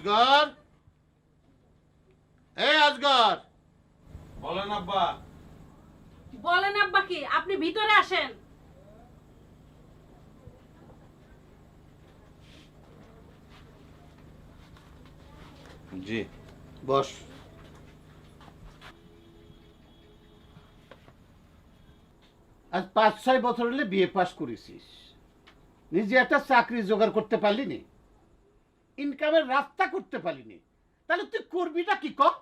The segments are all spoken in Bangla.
আজগর, এই আজগর। বলেন আব্বা। বলেন আব্বা কি? আপনি ভিতরে আসেন। জি বস। আজ 5-6 বছর হলে বিয়ে পাস করেছিস, নিজে একটা চাকরি জোগাড় করতে পারলি নি, ইনকামের রাস্তা করতে পারলি নি, তাহলে তুই করবিটা কি কর?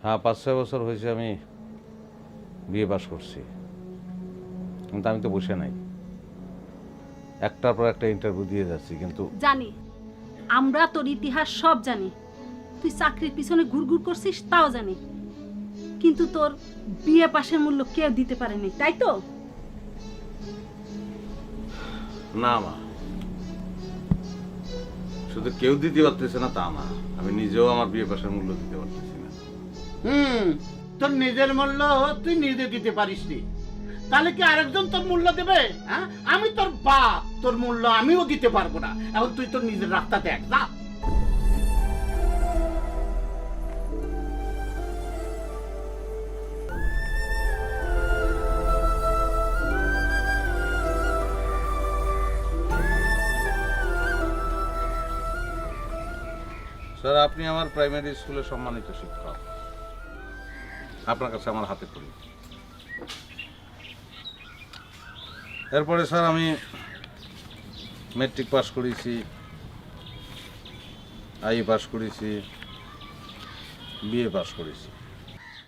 হ্যাঁ, 5-6 বছর হয়েছে আমি বিয়ে পাস করছি, কিন্তু আমি তো বসে নাই, একটার পর একটা ইন্টারভিউ দিয়ে যাচ্ছি, কিন্তু জানি, আমরা তোর ইতিহাস সব জানি। তুই চাকরির পিছনে ঘুরঘুর করছিস তাও জানি, কিন্তু তোর বিয়ে পাশের মূল্য কেউ দিতে পারেনি, তাই তো? না মা, শুধু কেউ দিতে পারতেছে না তা না, আমি নিজেও আমার বিয়ে পাশের মূল্য দিতে পারতেছি না। তোর নিজের মূল্য তুই নিজে দিতে পারিস নি, তাহলে কি আরেকজন তোর মূল্য দেবে? হ্যাঁ, আমি তোর বাপ, তোর মূল্য আমিও দিতে পারবো না। এখন তুই তোর নিজের রাস্তা দেখ না। স্যার, আপনি আমার প্রাইমারি স্কুলের সম্মানিত শিক্ষক, আপনার কাছে আমার হাতে করি। এরপরে স্যার আমি মেট্রিক পাস করেছি, আইএ পাস করেছি, বিএ পাস করেছি।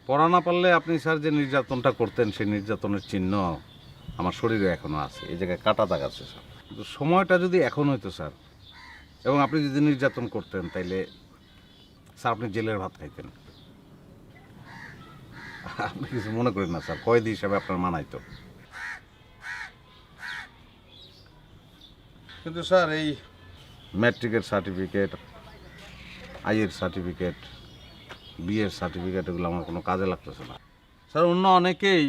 পড়া না পারলে আপনি স্যার যে নির্যাতনটা করতেন সেই নির্যাতনের চিহ্ন আমার শরীরে এখনো আছে, এই জায়গায় কাটা দাগ আছে স্যার। কিন্তু সময়টা যদি এখন হইতো স্যার, এবং আপনি যদি নির্যাতন করতেন, তাইলে স্যার আপনি জেলের ভাত খাইতেন। আপনি কিছু মনে করেন না স্যার, কয়েদি হিসাবে আপনার মানাইতো। কিন্তু স্যার এই ম্যাট্রিকের সার্টিফিকেট, আইয়ের সার্টিফিকেট, বিএর সার্টিফিকেট, এগুলো আমার কোনো কাজে লাগতেছে না স্যার। অন্য অনেকেই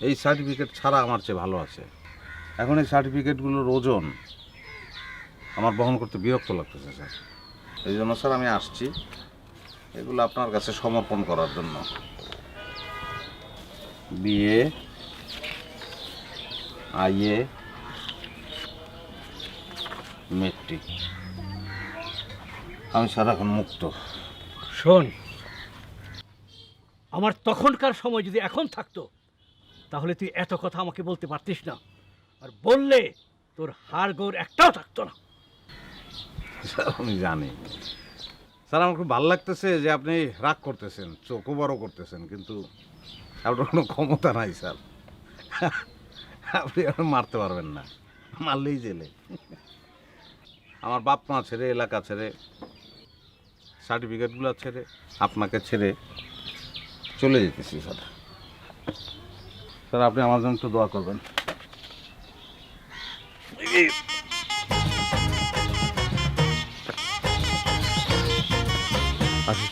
এই সার্টিফিকেট ছাড়া আমার চেয়ে ভালো আছে। এখন এই সার্টিফিকেটগুলোর ওজন আমার বহন করতে বিরক্ত লাগতেছে স্যার। এই জন্য স্যার আমি আসছি এগুলো আপনার কাছে সমর্পণ করার জন্য। বিএ, আইএ, মেট্রিক, আমি স্যার এখন মুক্ত। শোন, আমার তখনকার সময় যদি এখন থাকতো তাহলে তুই এত কথা আমাকে বলতে পারতিস না, আর বললে তোর হাড় গোড় একটাও থাকতো না। স্যার আমি জানি স্যার, আমার খুব ভালো লাগতেছে যে আপনি রাগ করতেছেন, চোখও বড় করতেছেন, কিন্তু আপনার কোনো ক্ষমতা নাই স্যার। আপনি আর মারতে পারবেন না, মারলেই জেলে। আমার বাপ মা ছেড়ে, এলাকা ছেড়ে, সার্টিফিকেটগুলো ছেড়ে, আপনাকে ছেড়ে চলে যেতেছি স্যার। স্যার আপনি আমার জন্য একটু দোয়া করবেন। আসি।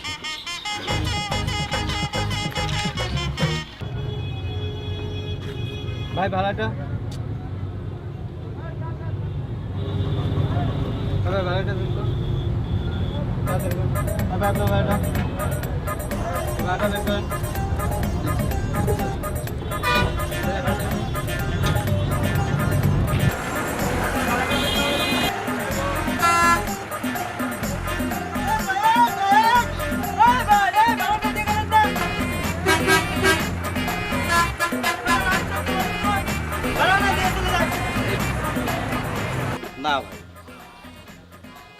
ভাই ভাড়াটা, ভাড়াটা দিন তো। আপনার ভাড়াটা, ভাড়াটা দেখবেন। না ভাই,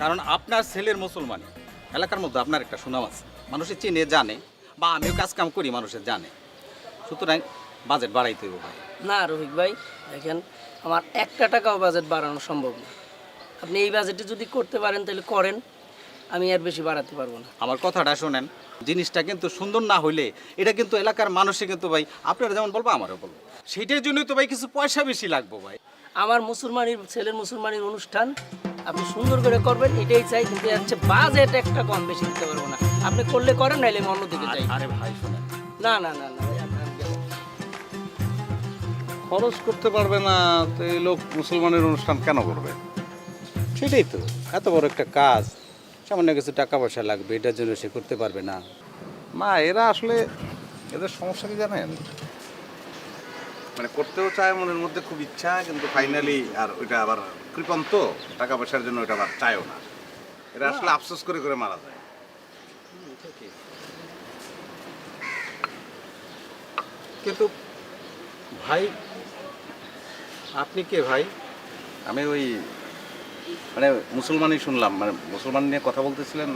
কারণ আপনার ছেলের মুসলমানি এলাকার মধ্যে আপনার একটা সুনাম আছে, মানুষের চিনে জানে, বা আমিও কাজ কাম করি মানুষের জানে, সুতরাং বাজেট বাড়াইতে হবে ভাই। না রফিক ভাই, দেখেন আমার একটা টাকাও বাজেট বাড়ানো সম্ভব না। আপনি এই বাজেটে যদি করতে পারেন তাহলে করেন, আমি আর বেশি বাড়াতে পারবো না। আমার কথাটা শোনেন, জিনিসটা কিন্তু সুন্দর না হইলে এটা কিন্তু এলাকার মানুষে কিন্তু ভাই আপনারা যেমন বলবো আমারও বলবো, সেইটার জন্যই তো ভাই কিছু পয়সা বেশি লাগবো ভাই। আমার মুসলমানির ছেলের মুসলমানির অনুষ্ঠান আপনি সুন্দর করে করবেন এটাই চাই, কিন্তু হচ্ছে বাজেট একটা কম বেশি দিতে পারবো না। আপনি করলে করেন, নাইলে আমি অন্যদিকে চাই। আরে ভাই শোনেন, না না না না ভাই, আপনার গেলে খরচ করতে পারবে না তো এই লোক মুসলমানের অনুষ্ঠান কেন করবে? সেটাই তো এত বড় একটা কাজ, সামান্য কিছু টাকা পয়সা লাগবে, এটার জন্য সে করতে পারবে না। না, এরা আসলে এদের সমস্যা কি জানেন, মানে করতেও চায়, মনের মধ্যে খুব ইচ্ছা, কিন্তু ফাইনালি আর ওইটা আবার কৃপণ তো টাকা পয়সার জন্য ওইটা আবার চায়ও না। এরা আসলে আফসোস করে করে মারা যায়। কিন্তু ভাই, আপনি কে ভাই? আমি ওই মানে মুসলমানই শুনলাম, মানে মুসলমান নিয়ে কথা বলতেছিলেন,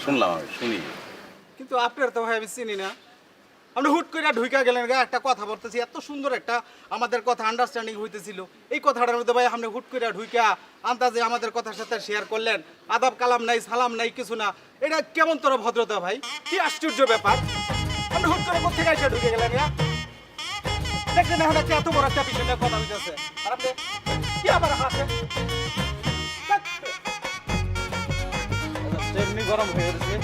শুনলাম, আমি শুনি। কিন্তু আপনার তো ভাই আমি চিনি না। আপনি হুট করে ঢুইকা গেলেন গা, একটা কথা বলতেছি, এত সুন্দর একটা আমাদের কথা আন্ডারস্ট্যান্ডিং হইতেছিল, এই কথাটার মধ্যে ভাই আপনি হুট করে ঢুইকা আন্দাজে আমাদের কথার সাথে শেয়ার করলেন, আদাব কালাম নাই, সালাম নাই, কিছু না। এটা কেমন তোর ভদ্রতা ভাই? কি আশ্চর্য ব্যাপার! আপনি হুট করে কোথেকে এসে ঢুকে গেলেন গা? দেখলেন এখন একটা এত বড় একটা বিষয় নিয়ে কথা হইতেছে, আর আপনি কি আবার হাসেন? এমনি গরম হয়ে গেছে।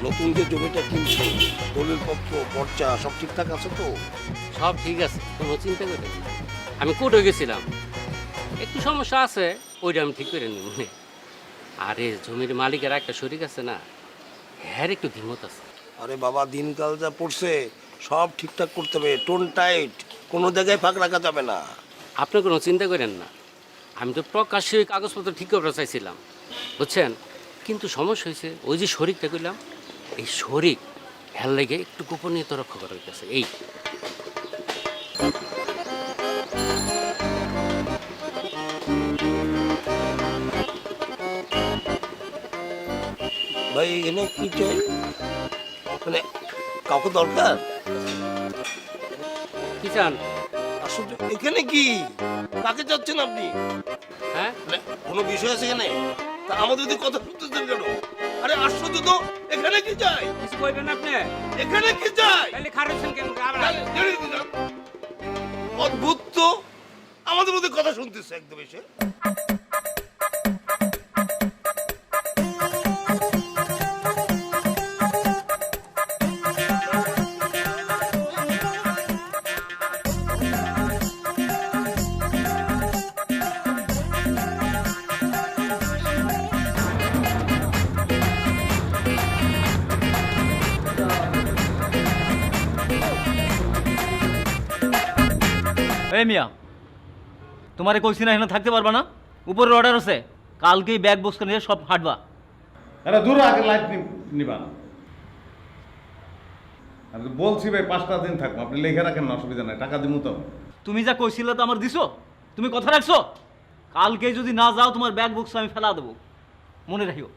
নতুন যে জমিটা কিনছো, দলিল পত্র পর্চা সব ঠিকঠাক আছে তো? সব ঠিক আছে, কোনো চিন্তা করেন না। আমি কোর্টে গেছিলাম, একটু সমস্যা আছে, ওইটা আমি ঠিক করে নিব। আরে জমির মালিকের একটা শরিক আছে না, হ্যাঁ একটু দ্বিমত আছে। আরে বাবা, দিনকাল যা পড়ছে সব ঠিকঠাক করতে হবে, টোন টাইট, কোনো জায়গায় ফাঁক রাখা যাবে না। আপনি কোনো চিন্তা করেন না, আমি তো প্রকাশ্যে ওই কাগজপত্র ঠিক করে চাইছিলাম, বুঝছেন। কিন্তু সমস্যা হয়েছে, ওই যে শরিকটা করলাম, এই শরিক হেল লেগে একটু গোপনীয়তা রক্ষা করা হইতেছে। এই ভাই এখানে কি চাই, মানে কাউকে দরকার? কি চান? আসলে এখানে কি, কাকে চাচ্ছেন আপনি? হ্যাঁ, মানে কোনো বিষয় আছে এখানে? তা আমাদের যদি কথা শুনতেছেন কেন? আরে আশ্চর্য তো, এখানে কি চাই? কিছু কইবেন আপনি? এখানে কি চাই? তাহলে খারাপছেন কেন? অদ্ভুত তো, আমাদের মধ্যে কথা শুনতেছে একদম এসে। এই মিয়া, তোমারে কইছি না এখানে থাকতে পারবা না? উপরের অর্ডার আছে, কালকেই ব্যাগ বক্স করে নিয়ে সব হাঁটবা। আরে দূর, আগে লাইট নিবা না। আমি তো বলছি ভাই 5টা দিন থাকবো, আপনি লিখে রাখেন না, অসুবিধা নাই, টাকা দিব তো। তুমি যা কইছিলে তো আমার দিছো, তুমি কথা রাখছো। কালকে যদি না যাও তোমার ব্যাগ বক্স আমি ফেলা দেবো, মনে রাখিও।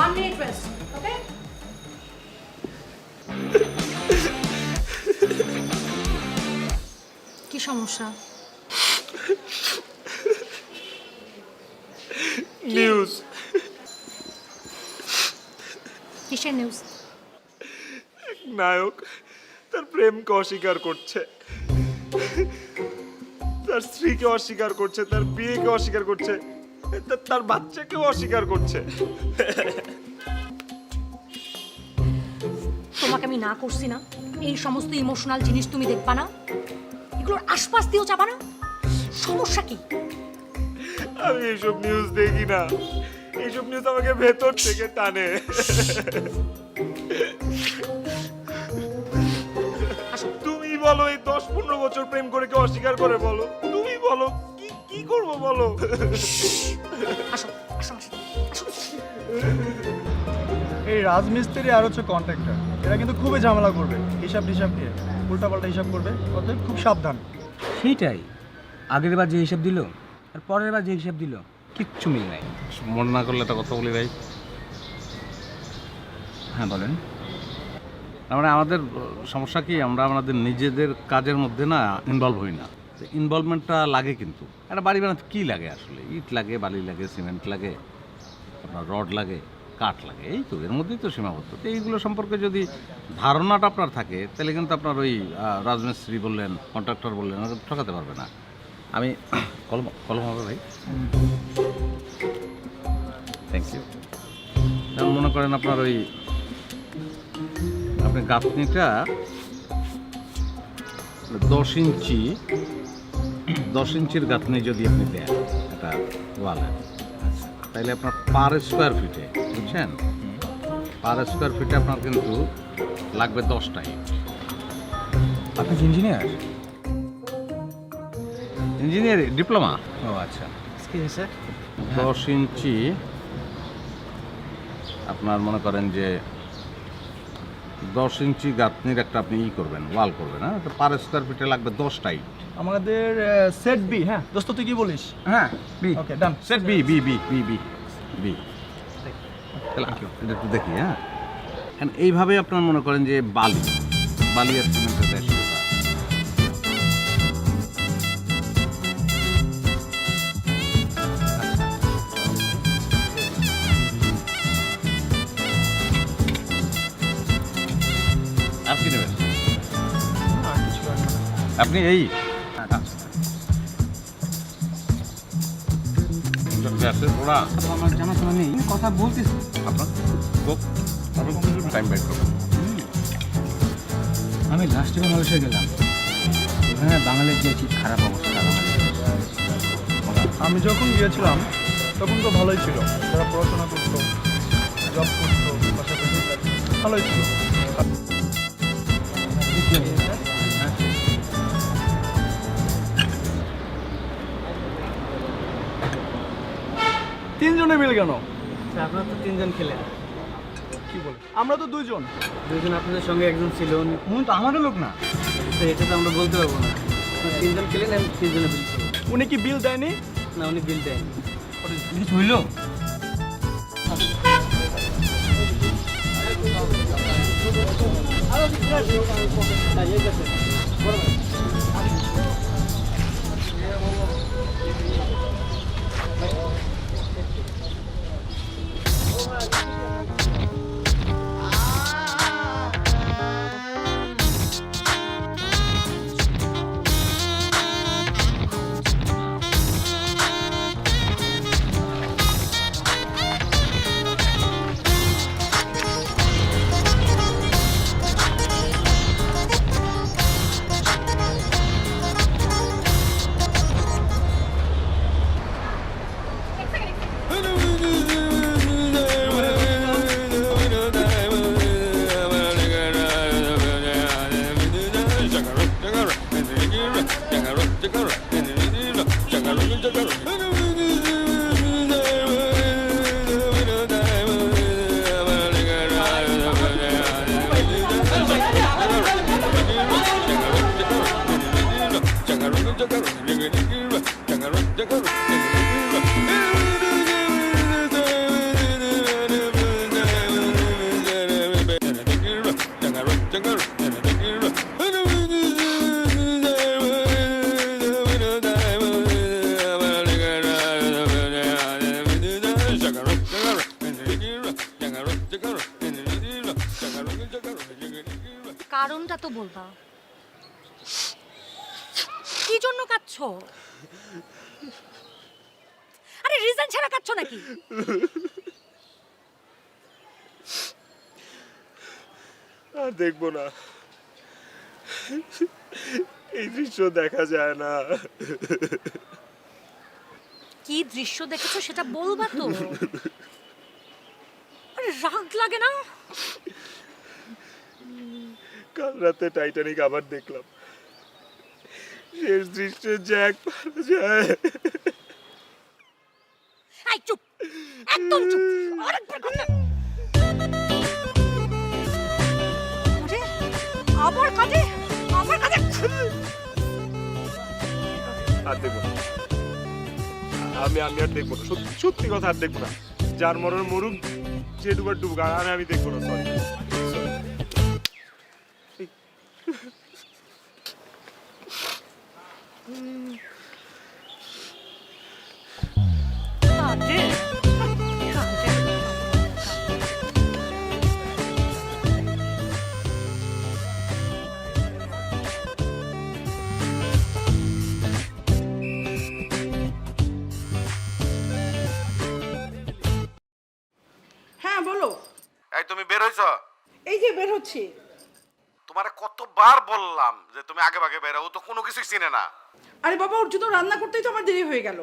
One minute rest, okay? কি সমস্যা? নিউজ, কিসের নিউজ? নায়ক তার প্রেমকে অস্বীকার করছে, তার স্ত্রীকে অস্বীকার করছে, তার বিয়েকে অস্বীকার করছে, তার বাচ্চাকেও অস্বীকার করছে। তোমাকে আমি না করছি না, এই সমস্ত ইমোশনাল জিনিস তুমি দেখবা না, এগুলোর আশপাশ দিয়েও যাবা না, সমস্যা কি? আমি এইসব নিউজ দেখি না, এইসব নিউজ আমাকে ভেতর থেকে টানে। তুমি বলো, এই 10-15 বছর প্রেম করে কেউ অস্বীকার করে? বলো, তুমি বলো, কি কি করবো বলো? আসো আসো আসো আসো। এই রাজমিস্ত্রি আর হচ্ছে কন্ট্রাক্টর এরা কিন্তু খুবই ঝামেলা করবে হিসাব টিসাব নিয়ে উল্টাপাল্টা হিসাব করবে অতএব খুব সাবধান। সেইটাই, আগের বার যে হিসাব দিল আর পরের বার যে হিসাব দিল কিচ্ছু মিল নাই। মনে না করলে একটা কথা বলি ভাই, হ্যাঁ বলেন। মানে আমাদের সমস্যা কি, আমরা আমাদের নিজেদের কাজের মধ্যে না ইনভলভ হই না। ইনভলভমেন্টটা লাগে, কিন্তু একটা বাড়ি বানাতে কী লাগে আসলে? ইট লাগে, বালি লাগে, সিমেন্ট লাগে, আপনার রড লাগে, কাঠ লাগে, এই তো এর মধ্যেই তো সীমাবদ্ধ। তো এইগুলো সম্পর্কে যদি ধারণাটা আপনার থাকে তাহলে কিন্তু আপনার ওই রাজমিস্ত্রি বললেন, কন্ট্রাক্টর বললেন, ওরা ঠকাতে পারবে না। আমি কলম কলম হবে ভাই, থ্যাংক ইউ। যেমন মনে করেন আপনার ওই আপনি গাঁথনিটা 10 ইঞ্চির গাঁথনি যদি আপনি দেন একটা ওয়ালে, তাহলে আপনার পার স্কোয়ার ফিটে, বুঝছেন, পার স্কোয়ার ফিটে আপনার কিন্তু লাগবে 10টা ইট। আপনি কি ইঞ্জিনিয়ার? Engineer diploma. ও আচ্ছা, 10 ইঞ্চি আপনার মনে করেন যে 10 ইঞ্চি গাঁথনির একটা আপনি করবেন, ওয়াল করবেন, হ্যাঁ, তো পার স্কোয়ার ফিটে লাগবে 10টা ইট। আমাদের সেট বি। হ্যাঁ দোস্ত তুই কি বলিস? হ্যাঁ okay done. Set B B B B B B তাহলে এটা একটু দেখি। হ্যাঁ, এইভাবে আপনার মনে করেন যে বালি আর সিমেন্টের রেশিওটা আর কি নেবেন আপনি? এই ওরা আমার জানাশোনা নেই, কথা বলতেছি। আপনার টাইম বাইট করবেন। আমি লাস্ট বাংলাদেশে গেলাম, ওখানে বাঙালির যে ঠিক খারাপ অবস্থা। আমি যখন গিয়েছিলাম তখন তো ভালোই ছিল, যারা পড়াশোনা করতো, জব করতো, পাশাপাশি ভালোই ছিল। তিনজনে মিল কেন? আপনারা তো 3 জন খেলেন, কি বলে? আমরা তো 2 জন। 2 জন আপনাদের সঙ্গে একজন ছিল, উনি তো আমারও লোক না। তো এটা তো আমরা বলতে পারবো না। 3 জন খেলেন, আমি 3 জনে বিল করবো। উনি কি বিল দেয়নি? না, উনি বিল দেয়নি। কিছু হইল? কারণটা তো বলবা, কি জন্য কাঁদছো? আরে রিজন ছাড়া কাঁদছো নাকি? আর দেখবো না, এই দৃশ্য দেখা যায় না। কি দৃশ্য দেখেছো সেটা বলবা তো। আরে রাগ লাগে না? কাল রাতে টাইটানিক আবার দেখলাম, শেষ দৃশ্যে জ্যাক মারা যায়। এই চুপ, একদম একদম চুপ। আরেকবার কথা। ওরে, আবার কাঁদে, আবার কাঁদে। আর দেখবো না, আমি আর দেখবো না, সত্যি সত্যি কথা আর দেখবো না। যার মরণ মরুক, যে ডুবার ডুবুক, আর আমি দেখবো না। সরি। কাঁদে, কাঁদে। হ্যাঁ বলো। এই তুমি বের হইছ? এই যে বের হচ্ছি। তোমারে কতবার বললাম যে তুমি আগে ভাগে বের হও, ও তো কোনো কিছুই চিনে না। আরে বাবা, ওর জন্য রান্না করতেই তো আমার দেরি হয়ে গেল।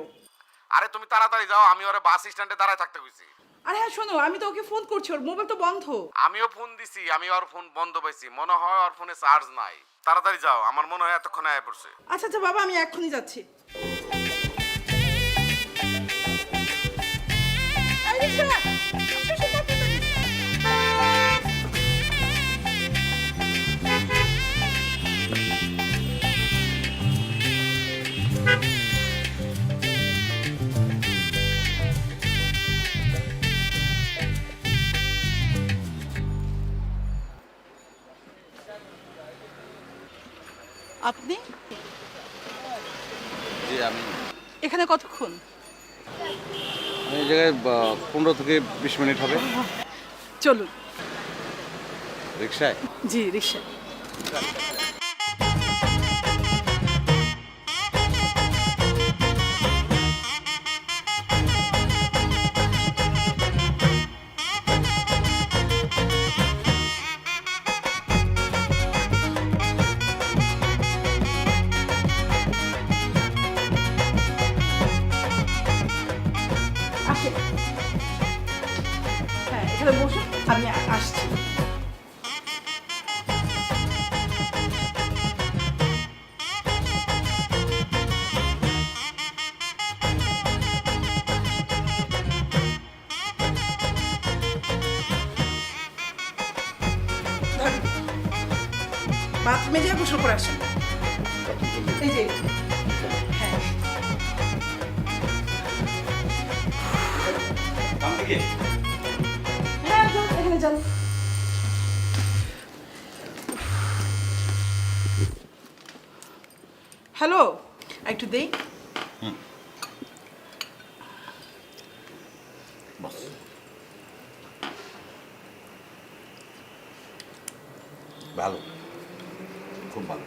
আরে তুমি তাড়াতাড়ি যাও, আমি ওরে বাস স্ট্যান্ডে দাঁড়ায় থাকতে কইছি। আরে হ্যাঁ শোনো, আমি তো ওকে ফোন করছি, ওর মোবাইল তো বন্ধ। আমিও ফোন দিছি, আমি ওর ফোন বন্ধ পাইছি, মনে হয় ওর ফোনে চার্জ নাই। তাড়াতাড়ি যাও, আমার মনে হয় এতক্ষণে আয়া পড়ছে। আচ্ছা আচ্ছা বাবা, আমি এক্ষুনি যাচ্ছি। এই রিকশা, আসো, আসো, তাড়াতাড়ি। আপনি জি আমি এখানে কতক্ষণ? এই জায়গায় 15 থেকে 20 মিনিট হবে। চলুন। রিকশায়? জি, রিকশা। আসে। হ্যাঁ, এখানে বসুন, আমি আসছি। বাথরুমে যেয়ে গোসল করে আসেন। এই যে, হ্যাঁ। হ্যাঁ, যান, এখানে যান। হ্যালো, একটু দেই। ভালো, খুব ভালো।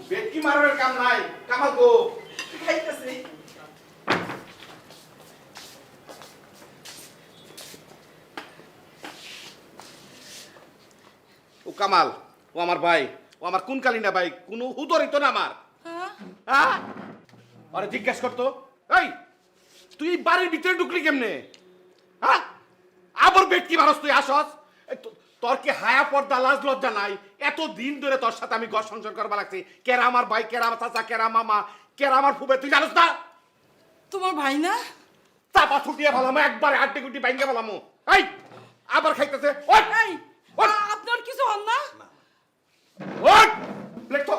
বেটকি মারার কাম নাই, কামাল গো। খাইতেছে। ও কামাল, ও আমার ভাই, ও আমার কোন কালিনা ভাই, কোনো হুদরই তো না আমার। হ্যাঁ? আরে জিজ্ঞেস করতো, এই তুই এই বাড়ির ভিতরে ঢুকলি কেমনে? হ্যাঁ, আবার বেটকি মারস তুই আসস? তোর কি হায়া পর্দা লাজ লজ্জা নাই? এত দিন ধরে তোর সাথে আমি ঘর সংসার করবা লাগছি, কেরা আমার ভাই, কেরা আমার চাচা, কেরা মামা, কেরা আমার ফুফে, তুই জানিস না? তোমার ভাই না? চাপা ছুটিয়ে ফেলামো, একবারে আড্ডি গুটি বাইঙ্গে ফেলামো। এই আবার খাইতেছে, ওই এই, আপনার কিছু হন না? ওই প্লেট তো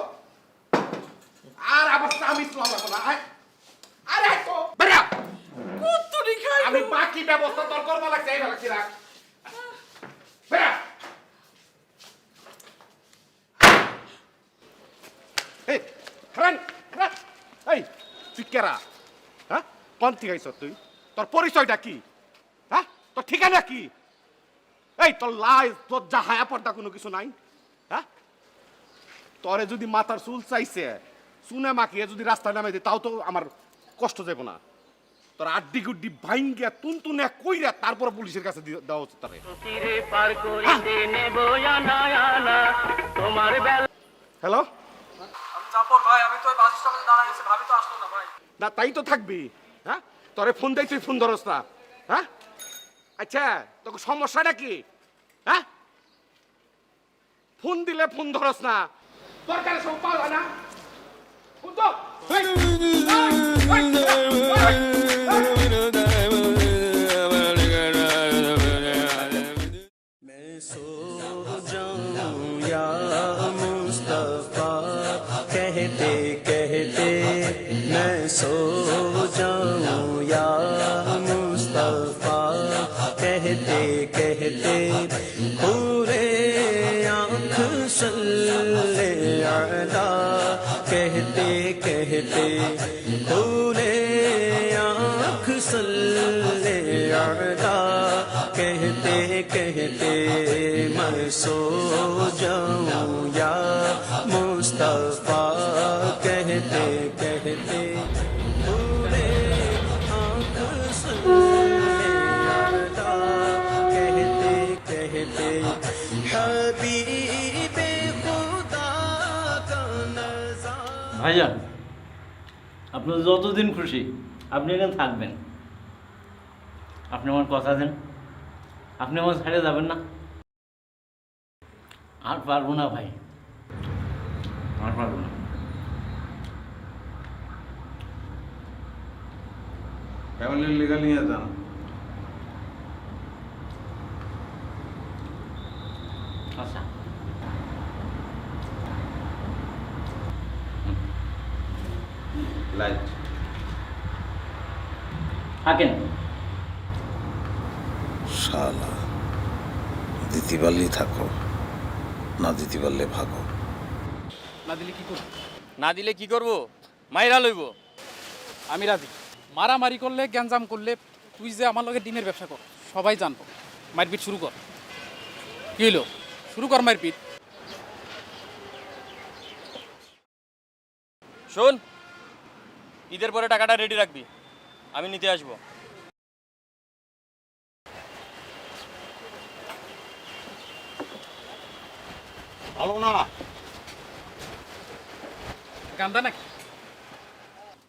আর আবার আমি ইসলাম লাগবো না। আরে তো বেরা কুত্তুরি খাই। আমি বাকি ব্যবস্থা তোর করবা লাগছে, এই লাগছি রাখ। বেরা এই খারান, এই তুই কেরা? হ্যাঁ, কোন থেকে আইছ তুই? তোর পরিচয়টা কি? হ্যাঁ, তোর ঠিকানা কি? এই তোর লাই, তোর যা হায়া পর্দা কোনো কিছু নাই? হ্যাঁ, তোরে যদি মাথার চুল চাইছে চুনে মাখিয়ে যদি রাস্তায় নামে দিই, তাও তো আমার কষ্ট যাব না। তোর আড্ডি গুড্ডি ভাইঙ্গা তুনতুনে কইরা তারপর পুলিশের কাছে দেওয়া উচিত তারে। হ্যালো জাফর ভাই, আমি তো বাস স্টপে দাঁড়ায় আছি, ভাবি তো আসলো না ভাই। না, তাই তো থাকবি। হ্যাঁ, তোরে ফোন দেয়, তুই ফোন ধরস না। হ্যাঁ আচ্ছা তোকে সমস্যাটা কি? হ্যাঁ ফোন দিলে ফোন ধরস না, দরকারে সব পাওয়া না ফোন তো कहते कहते मैं सो जाऊं या मुस्तफा कहते कहते पूरे आँख सल्ले अला कहते कहते पूरे आँख सल्ले अला कहते कहते मैं सो जाऊं या मुस्तफा कहते कहते पूरे आँख सल्ले अला कहते कहते हबीबे खुदा का नज़ारा। ভাইজান আপনার যতদিন খুশি আপনি এখানে থাকবেন। আপনি আমার কথা দেন, আপনি আমার ছাড়ে যাবেন না। আর পারবো না ভাই, আর পারবো না। ফ্যামিলির লিগা নিয়ে যান। আচ্ছা লাইট থাকেন। শালা দিতে পারলেই থাকো, না দিতে পারলে ভাগো। না দিলে কি করব? না দিলে কি করব? মাইরা লইব। আমি রাজি। মারামারি করলে, গ্যাঞ্জাম করলে, তুই যে আমার লগে ডিমের ব্যবসা কর সবাই জানবো। মারপিট শুরু কর। কি হলো? শুরু কর মারপিট। শোন, ঈদের পরে টাকাটা রেডি রাখবি, আমি নিতে আসবো। ভালো না গান্দা নাকি?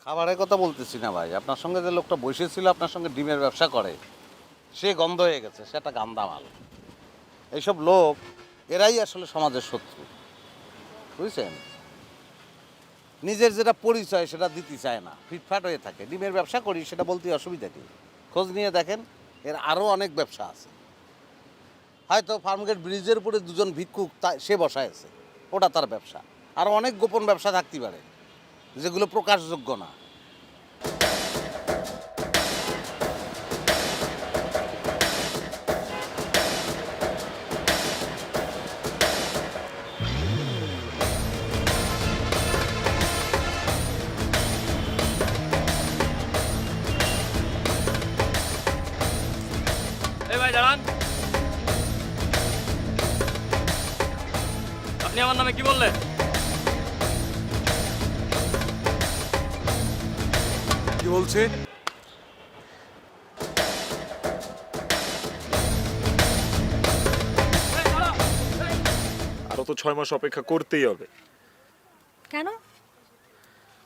খাবারের কথা বলতেছি না ভাই, আপনার সঙ্গে যে লোকটা বসেছিল আপনার সঙ্গে ডিমের ব্যবসা করে সে গন্ধ হয়ে গেছে, সে একটা গান্দা মাল। এইসব লোক এরাই আসলে সমাজের শত্রু, বুঝছেন? নিজের যেটা পরিচয় সেটা দিতে চায় না, ফিটফাট হয়ে থাকে। ডিমের ব্যবসা করি সেটা বলতে অসুবিধা কি? খোঁজ নিয়ে দেখেন এর আরও অনেক ব্যবসা আছে। হয়তো ফার্মগেট ব্রিজের উপরে দুজন ভিক্ষুক সে বসায় আছে, ওটা তার ব্যবসা। আরও অনেক গোপন ব্যবসা থাকতে পারে যেগুলো প্রকাশযোগ্য না। এই ভাই দাঁড়ান, আপনি আমার নামে কি বললেন? কি বলছে? আরো তো 6 মাস অপেক্ষা করতেই হবে। কেন?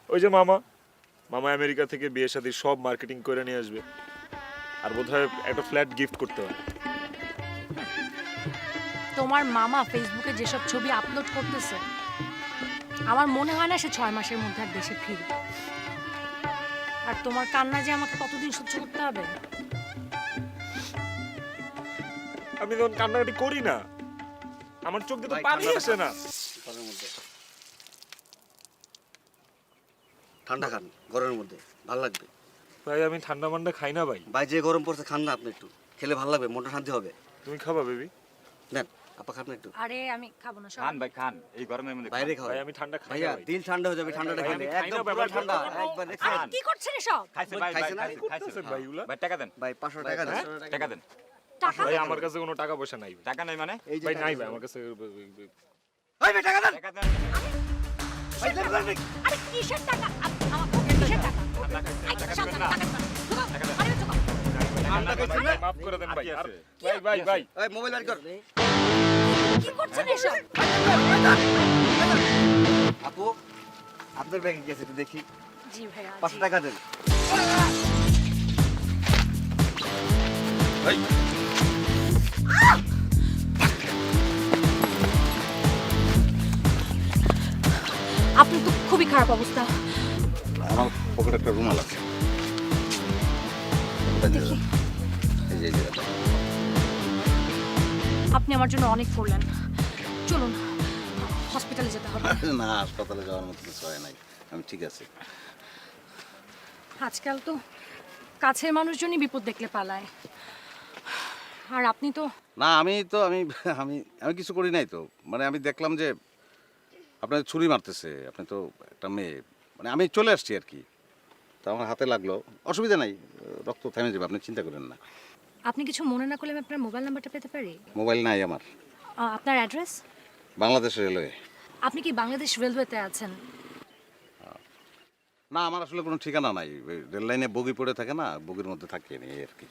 ওই যে মামা আমেরিকা থেকে বিয়ে শাদীর সব মার্কেটিং করে নিয়ে আসবে, আর বোধহয় একটা ফ্ল্যাট গিফট করতে হবে। তোমার মামা ফেসবুকে যেসব ছবি আপলোড করতেছে আমার মনে হয় না সে 6 মাসের মধ্যে আর দেশে ফিরবে। আর তোমার কান্না যে আমাকে কতদিন সহ্য করতে হবে? আমি যখন কান্নাকাটি করি না আমার চোখ দিয়ে তো পানি আসে না। ঠান্ডা খান গরমের মধ্যে, ভালো লাগবে। ভাই আমি ঠান্ডা মান্ডা খাই না ভাই। ভাই যে গরম পড়ছে খান না আপনি, একটু খেলে ভালো লাগবে, মনটা শান্তি হবে। তুমি খাবা বেবি? নেন আপা খান না একটু। আরে আমি খাবো না, খান ভাই খান, এই গরমের মধ্যে বাইরে খাও। ভাই আমি ঠান্ডা খাই না ভাইয়া, ভাই। দিল ঠান্ডা হয়ে যাবে ঠান্ডাটা খেলে, একদম পুরো ঠান্ডা একবার দেখছেন। আরে কি করছেন এসব? খাইছে ভাই, খাইছেন ভাই এগুলা? ভাই টাকা দেন ভাই, 500 টাকা দেন। টাকা দেন। টাকা ভাই আমার কাছে কোনো টাকা পয়সা নাই। টাকা নাই মানে? ভাই নাই ভাই আমার কাছে। ভাই ভাই টাকা দেন। টাকা দেন ভাই দেন ভাই। আরে কিসের টাকা? আমার কিসের টাকা? মাফ করে দেন ভাই। আর ভাই ভাই এই মোবাইল বের কর। কি করছেন এসব? আপু আপনার ব্যাগে কি আছে একটু দেখি। জি ভাইয়া, 500 টাকা দেন। আপনি তো খুবই খারাপ অবস্থা। আমার পকেটে একটা রুমাল আছে। দেখি। এই যে এই জায়গাটা। আপনি আমার জন্য অনেক করলেন, চলুন হসপিটালে যেতে হবে। না, হাসপাতালে যাওয়ার মতো কিছু হয় নাই, আমি ঠিক আছি। আজকাল তো কাছের মানুষজনই বিপদ দেখলে পালায়, আর আপনি তো। না, আমি আমি কিছু করি নাই তো। মানে আমি দেখলাম যে আপনার ছুরি মারতেছে, আপনি তো একটা মেয়ে, মানে আমি চলে আসছি আর কি। তো আমার হাতে লাগলো, অসুবিধা নাই, রক্ত থেমে যাবে, আপনি চিন্তা করেন না। আপনি কিছু মনে না করলে আমি আপনার মোবাইল নাম্বারটা পেতে পারি? মোবাইল নাই আমার। আপনার অ্যাড্রেস? বাংলাদেশ রেলওয়ে। আপনি কি বাংলাদেশ রেলওয়েতে আছেন? না, আমার আসলে কোনো ঠিকানা নাই, রেল লাইনে বগি পড়ে থাকে না, বগির মধ্যে থাকি আমি, এই আর কি।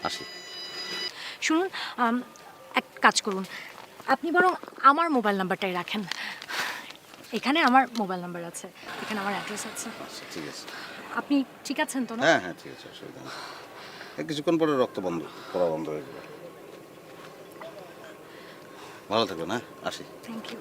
আসি। শুনুন, এক কাজ করুন, আপনি বরং আমার মোবাইল নাম্বারটাই রাখেন। এখানে আমার মোবাইল নাম্বার আছে, এখানে আমার অ্যাড্রেস আছে। আচ্ছা, ঠিক আছে। আপনি ঠিক আছেন তো? না? হ্যাঁ হ্যাঁ, ঠিক আছে, অসুবিধা নেই। কিছুক্ষণ পরে রক্ত বন্ধ পড়া বন্ধ হয়ে যাবে। ভালো থাকবেন, হ্যাঁ, আসি। Thank you.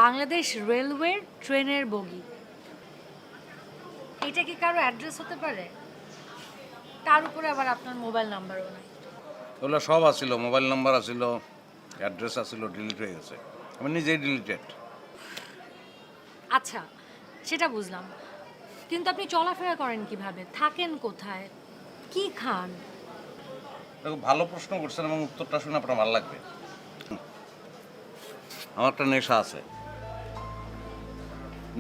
বাংলাদেশ রেলওয়ের ট্রেনের বগি, এটা কি কারো অ্যাড্রেস হতে পারে? তার উপরে আবার আপনার মোবাইল নাম্বারও নাই। ওগুলো সব আসছিল, মোবাইল নাম্বার আসছিল, অ্যাড্রেস আসছিল, ডিলিট হয়ে গেছে, আমি নিজেই ডিলিটেড। আচ্ছা, সেটা বুঝলাম, কিন্তু আপনি চলাফেরা করেন কিভাবে, থাকেন কোথায়, কি খান? দেখো, ভালো প্রশ্ন করছেন এবং উত্তরটা শুনে আপনার ভালো লাগবে। আমার একটা নেশা আছে,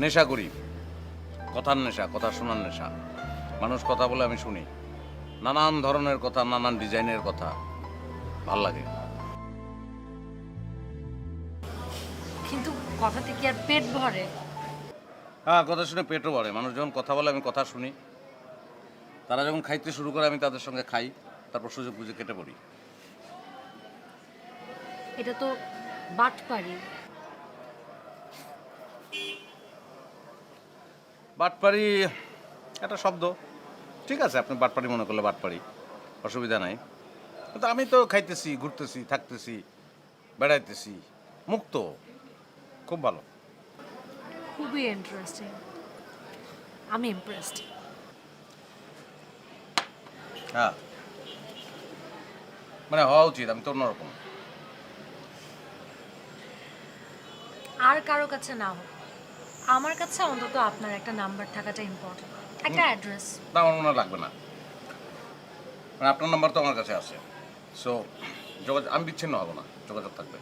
নেশা করি, কথার নেশা, কথা শোনার নেশা। মানুষ কথা বলে আমি শুনি, নানান ধরনের কথা, নানান ডিজাইনের কথা, ভাল লাগে। কিন্তু কথাতে কি আর পেট ভরে? হ্যাঁ, কথা শুনে পেটও ভরে। মানুষ যখন কথা বলে আমি কথা শুনি, তারা যখন খাইতে শুরু করে আমি তাদের সঙ্গে খাই, তারপর সুযোগ বুঝে কেটে পড়ি। এটা তো বাটপাড়ি। বাটপাড়ি একটা শব্দ, ঠিক আছে, আপনি বাটপাড়ি মনে করলে বাটপাড়ি, অসুবিধা নাই। কিন্তু আমি তো খাইতেছি, ঘুরতেছি, থাকতেছি, বেড়াইতেছি, মুক্ত, খুব ভালো। খুবই ইন্টারেস্টিং, আমি ইমপ্রেসড। হ্যাঁ, মানে হওয়া উচিত, আমি তো অন্যরকম। আর কারো কাছে না হোক, আমার কাছে অন্তত আপনার একটা নাম্বার থাকাটা ইম্পর্টেন্ট, একটা অ্যাড্রেস। না, আমার মনে হয় লাগবে না, মানে আপনার নাম্বার তো আমার কাছে আছে, সো যোগাযোগ, আমি বিচ্ছিন্ন হব না, যোগাযোগ থাকবে।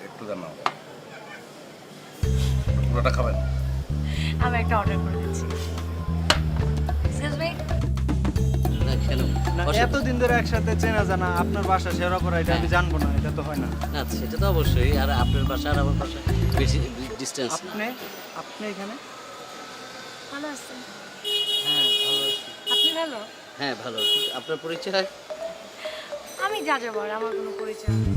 একটু দেন না, পুরোটা খাবেন? আমি একটা অর্ডার করে দিচ্ছি। Excuse me. এতদিন ধরে একসাথে চেনা জানা, আপনার বাসা শেওড়াপাড়া, এটা আমি জানবো না, এটা তো হয় না। না, সেটা তো অবশ্যই। আর আপনার বাসা আর আমার বাসা বেশি ডিস্টেন্স না। আপনি এখানে? ভালো আছেন? হ্যাঁ, ভালো আছি। আপনি ভালো? হ্যাঁ, ভালো। আপনার পরিচয়? আমি যা যাবার, আমার কোনো পরিচয় নেই।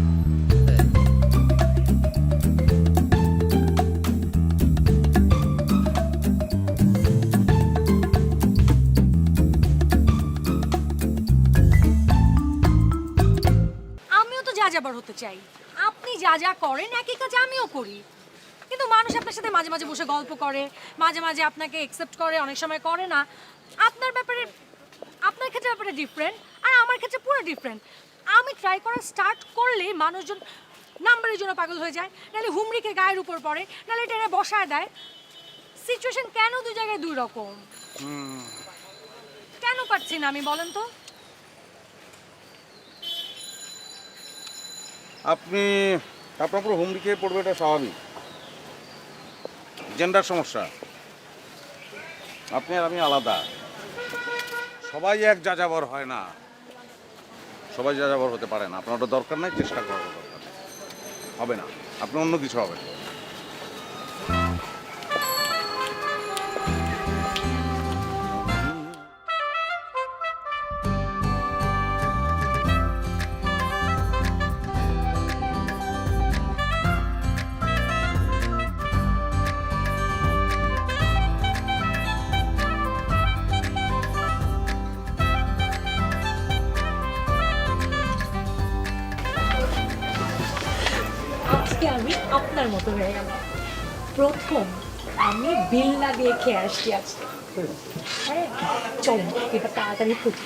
আমিও তো যা যাবার হতে চাই, আপনি যা যা করেন একই কাজ আমিও করি, কিন্তু কিন্তু মানুষ আপনার সাথে মাঝে মাঝে বসে গল্প করে, মাঝে মাঝে আপনাকে একসেপ্ট করে, অনেক সময় করে না। আপনার ব্যাপারে, আপনার ক্ষেত্রে ব্যাপারে ডিফারেন্ট, আর আমার ক্ষেত্রে পুরো ডিফারেন্ট। আমি ট্রাই করা স্টার্ট করলে মানুষজন নাম্বারের জন্য পাগল হয়ে যায়, নাহলে হুমড়িকে গায়ের উপর পড়ে, নাহলে টেনে বসায় দেয়। সিচুয়েশন কেন দুই জায়গায় দুই রকম? কেন পারছি না আমি, বলেন তো? আপনি আপনার পুরো হুমড়ি খেয়ে পড়বে, এটা স্বাভাবিক। জেন্ডার সমস্যা। আপনি আর আমি আলাদা। সবাই এক যাযাবর হয় না, সবাই যাযাবর হতে পারে না। আপনার ওটা দরকার নাই, চেষ্টা করার দরকার নেই। হবে না, আপনি অন্য কিছু হবে। আজকে আমি আপনার মতো হয়ে গেলাম। প্রথম আমি বিল না দিয়ে খেয়ে আসছি আজকে। হ্যাঁ, চল এবার তাড়াতাড়ি ফুটি।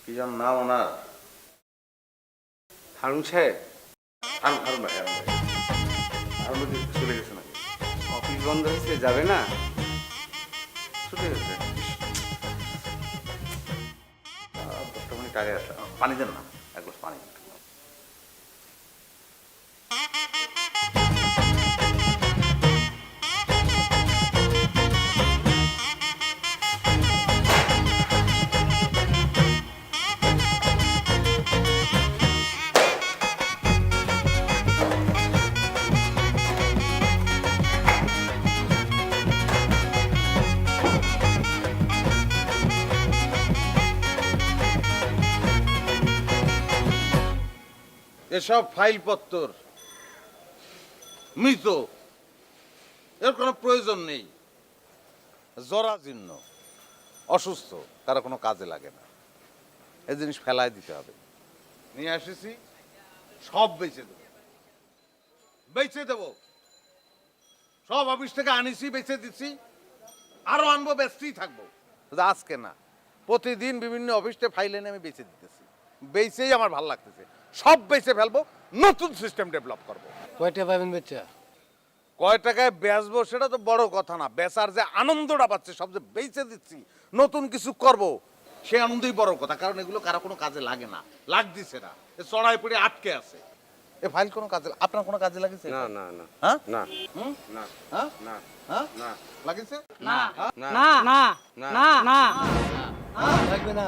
কি যেন নাম ওনার? হারুন সাহেব? হারুন ভাই, হারুন ভাই চলে গেছে নাকি? অফিস বন্ধ হয়েছে, যাবে না? ছুটে গেছে। 10 মিনিট আগে আসা। পানি দেন না, এক গ্লাস পানি। এসব ফাইলপত্র মৃত, এর কোনো প্রয়োজন নেই। জরাজীর্ণ, অসুস্থ, কারো কোনো কাজে লাগে না। এই জিনিস ফেলায় দিতে হবে। নিয়ে আসেছি, সব বেচে দেবো, বেচে দেবো। সব অফিস থেকে আনিছি, বেচে দিচ্ছি, আরো আনবো, ব্যস্তেই থাকবো। আজকে না, প্রতিদিন বিভিন্ন অফিসে ফাইল এনে আমি বেচে দিতেছি। বেচেই আমার ভালো লাগতেছে। সব বেচে ফেলবো, নতুন সিস্টেম ডেভেলপ করবো। কয়টা পাবেন বেচা? কয় টাকায় বেচবো সেটা তো বড় কথা না, বেচার যে আনন্দটা পাচ্ছে, সব যে বেচে দিচ্ছি, নতুন কিছু করব, সে আনন্দই বড় কথা। কারণ এগুলো কারো কোনো কাজে লাগে না, লাগতেছে না, চড়াই পড়ে আটকে আছে। এ ফাইল কোনো কাজে, আপনার কোনো কাজে লাগেছে? না না না। হ্যাঁ না না না না না না লাগেছে? না না না না না না লাগবে না।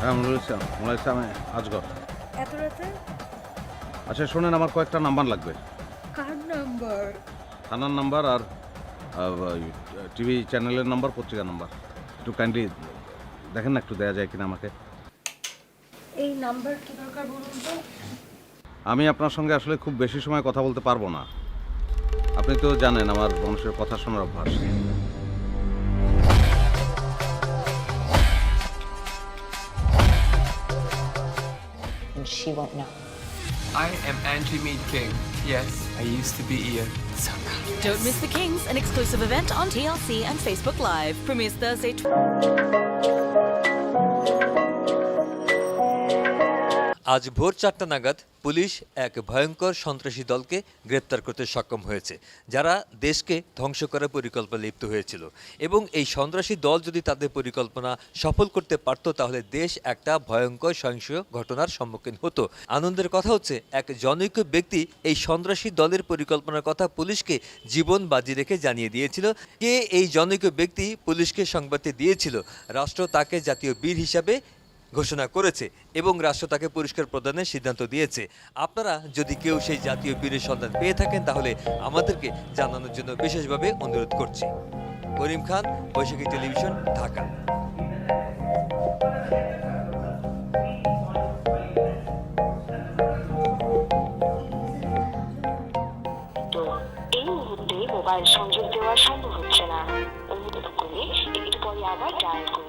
হ্যাঁ, মোলাইসা, আমি আজগর। এত রাতে? আচ্ছা শোনেন, আমার কয়েকটা নাম্বার লাগবে। কার নাম্বার? থানার নাম্বার আর টিভি চ্যানেলের নাম্বার, পত্রিকার নাম্বার। একটু কাইন্ডলি দেখেন না, একটু দেওয়া যায় কিনা আমাকে। এই নাম্বার কি দরকার বলুন তো? আমি আপনার সঙ্গে আসলে খুব বেশি সময় কথা বলতে পারবো না। আপনি তো জানেন আমার মানুষের কথা শোনার অভ্যাস। And she won't know. I am Andrew Mead King. Yes, I used to be here. Don't miss The Kings, an exclusive event on TLC and Facebook Live. Premieres Thursday. আজ ভোর 4টা নাগাদ পুলিশ এক ভয়ঙ্কর সন্ত্রাসী দলকে গ্রেপ্তার করতে সক্ষম হয়েছে, যারা দেশকে ধ্বংস করার পরিকল্পনা লিপ্ত হয়েছিল। এবং এই সন্ত্রাসী দল যদি তাদের পরিকল্পনা সফল করতে পারত, তাহলে দেশ একটা ভয়ঙ্কর সহিংস ঘটনার সম্মুখীন হতো। আনন্দের কথা হচ্ছে, এক জনৈক ব্যক্তি এই সন্ত্রাসী দলের পরিকল্পনার কথা পুলিশকে জীবন বাজি রেখে জানিয়ে দিয়েছিল। কে এই জনৈক ব্যক্তি পুলিশকে সংবাদটি দিয়েছিল, রাষ্ট্র তাকে জাতীয় বীর হিসাবে ঘোষণা করেছে এবং রাষ্ট্র তাকে পুরস্কার প্রদানের সিদ্ধান্ত দিয়েছে। আপনারা যদি কেউ সেই জাতীয় বীরের সন্ধান পেয়ে থাকেন, তাহলে আমাদেরকে জানানোর জন্য বিশেষভাবে অনুরোধ করছি। করিম খান, বৈশাখী টেলিভিশন, ঢাকা। তো এই মুহূর্তে মোবাইল সংযোগ দেওয়া সম্ভব হচ্ছে না। অনুরোধ করে একটু পরে আবার ডায়াল করুন।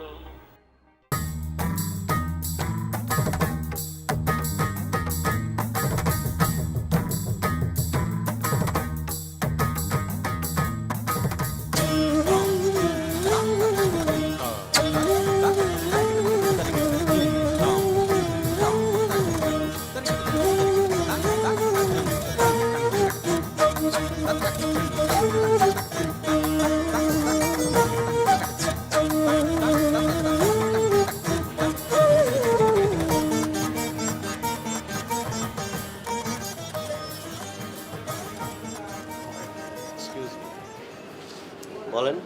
বলেন।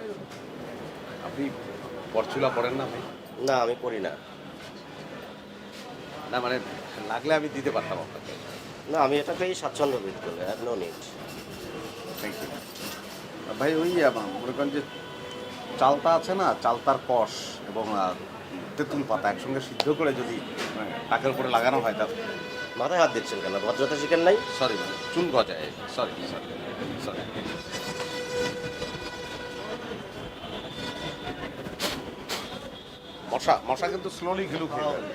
আপনি পরচুলা পড়েন না ভাই? না, আমি পড়ি না। না মানে লাগলে আমি দিতে পারতাম আপনাকে। না, আমি এটাকেই স্বাচ্ছন্দ্য বোধ করি। I have no need. Thank you ভাই। ওই মনে করেন যে চালতা আছে না, চালতার কষ এবং তেঁতুল পাতা একসঙ্গে সিদ্ধ করে যদি টাকের উপরে লাগানো হয়, তার মাথায় হাত দিচ্ছেন কেন? ভদ্রতা শিখেন নাই? সরি ভাই, চুল গজায়। Sorry sorry sorry. মশা মশা কিন্তু স্লোলি ঘিলু খেয়ে যাবে।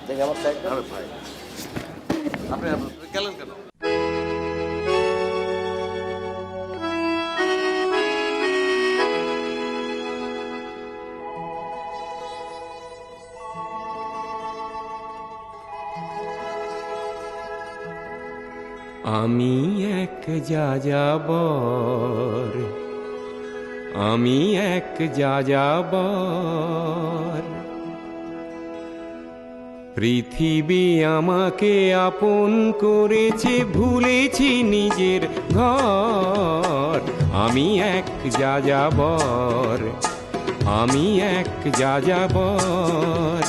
দেখি আমার সাইড ভাই, আপনি গেলেন কেন? আমি এক যাযাবর, আমি এক যাযাবর, পৃথিবী আমাকে আপন করেছে, ভুলেছি নিজের ঘর। আমি এক যাযাবর, আমি এক যাযাবর।